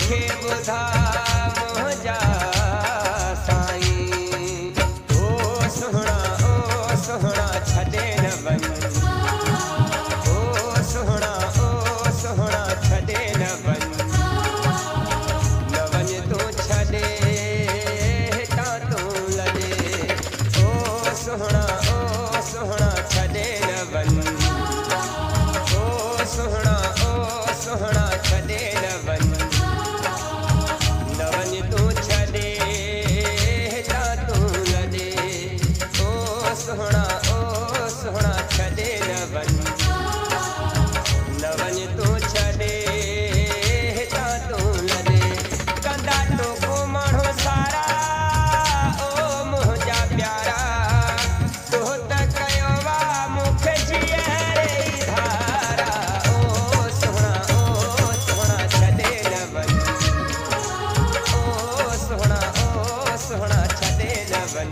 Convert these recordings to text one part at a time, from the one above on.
तोखे ॿुधा मुंहिंजा साईं। ओ सुहिणा छॾे न वञ, ओ सुहिणा छॾे न वञ, न वञ तूं छॾे हितां तूं लॾे। ओ सुहिणा छॾे न वञ, ओ सुहिणा छॾे न वञ, न वञ तूं छॾे हितां तूं लॾे। ओ सुहिणा छॾे न वञ, न वञ तूं छॾे हितां तूं लॾे। कंदा टोको माण्हू सारा ओ मुंहिंजा प्यारा, तो त कयो वा मूंखे जीअरे ई धारा। ओ सुहिणा छॾे न वञ, ओ सुहिणा छॾे न वञ,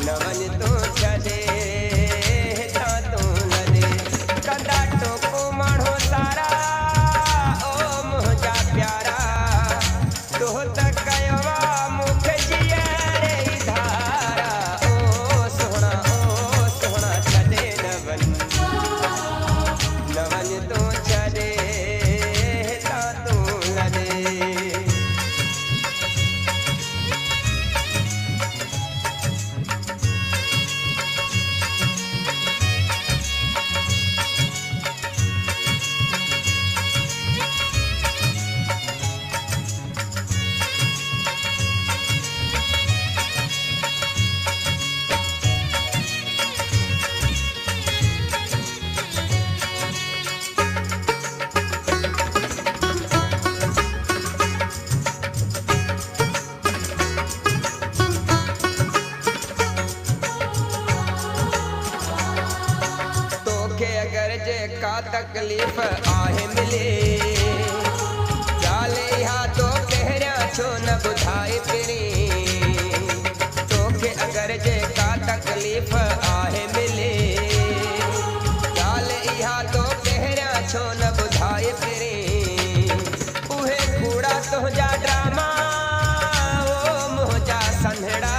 न वञ तूं छॾे हितां तूं लॾे। कंदा टोको माण्हू सारा ओ मुंहिंजा प्यारा, तो त कयो वा मूंखे जीअरे ई धारा। ओ सुहिणा छॾे न वञ, न वञ तूं छॾे हितां तूं लॾे। तोखे अगर जेका तकलीफ़ आहे मिले, ॻाल्हि इहा तो पहिरियां छो न ॿुधाए पहिरीं। तोखे अगर जेका तकलीफ़ आहे मिले, ॻाल्हि इहा तो पहिरियां छो न ॿुधाए पहिरीं। उहे कूड़ा तुंहिंजा ड्रामा ओ मुंहिंजा संधड़ा,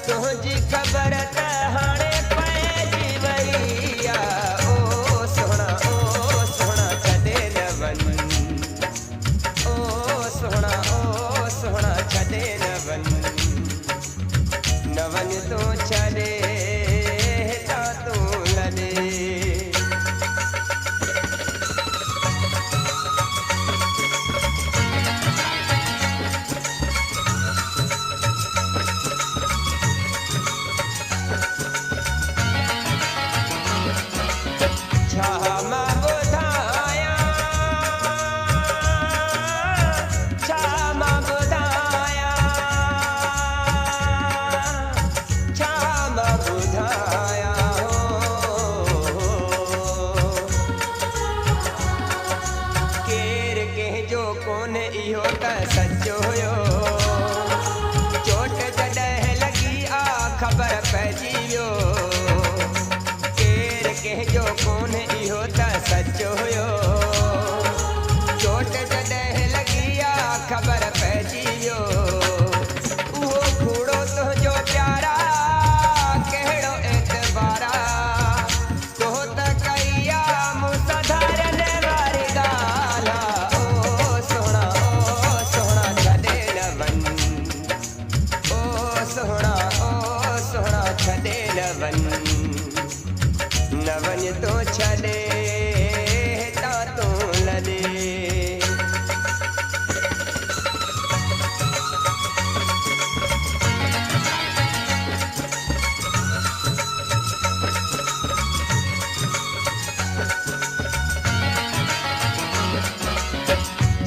तुंहिंजी ख़बर त हाणे पइजी वई आ। ओ सुहिणा छॾे न वञ, ओ सुहिणा छॾे न वञ, न वञ तूं छॾे हितां तूं लॾे। छा मां ॿुधायां, छा मां ॿुधायां, छा मां ॿुधायां। केरु कंहिंजो कोन्हे इहो त सचो हुयो, चोट जॾहिं लॻी आ ख़बर पइजी वियो। केरु कंहिंजो कोन्हे इहो त सचो हुयो, चोट जॾहिं लॻी आ ख़बर पइजी वियो। उहो कूड़ो तुंहिंजो प्यारा कहिड़ो एतबारा, तो त कई आ मूं सधारण वारी ॻाल्हि। ओ सुहिणा छॾे न वञ, ओ सुहिणा छॾे न वञ, न वञ तूं छॾे हितां तूं लॾे।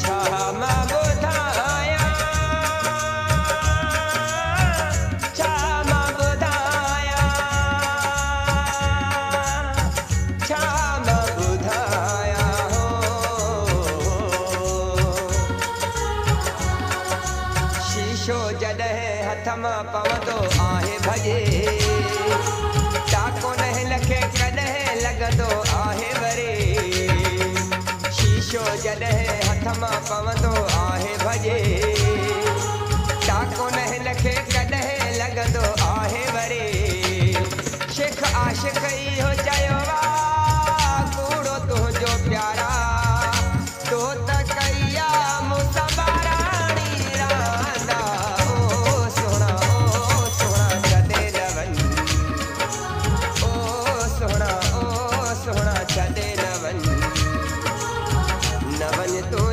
छा मां ॿुधायां, छा मां ॿुधायां, छा मां ॿुधायां। शीशो जॾहिं हथ मां पवंदो आहे भॼे, टाको न लखे कॾहिं लॻंदो आहे वरे। शीशो जॾहिं हथ मां पवंदो आहे भॼे, टाको न हिनखे कॾहिं लॻंदो आहे वरे। शेख आशिक़ इहो चयो आहे कूड़ो तुंहिंजो प्यारा, तो त कई आहे मूंसां ॿाराणी रांदा। ओ सोहणा छॾे न वञ, ओ सोहणा छॾे न वञ, न वञ तूं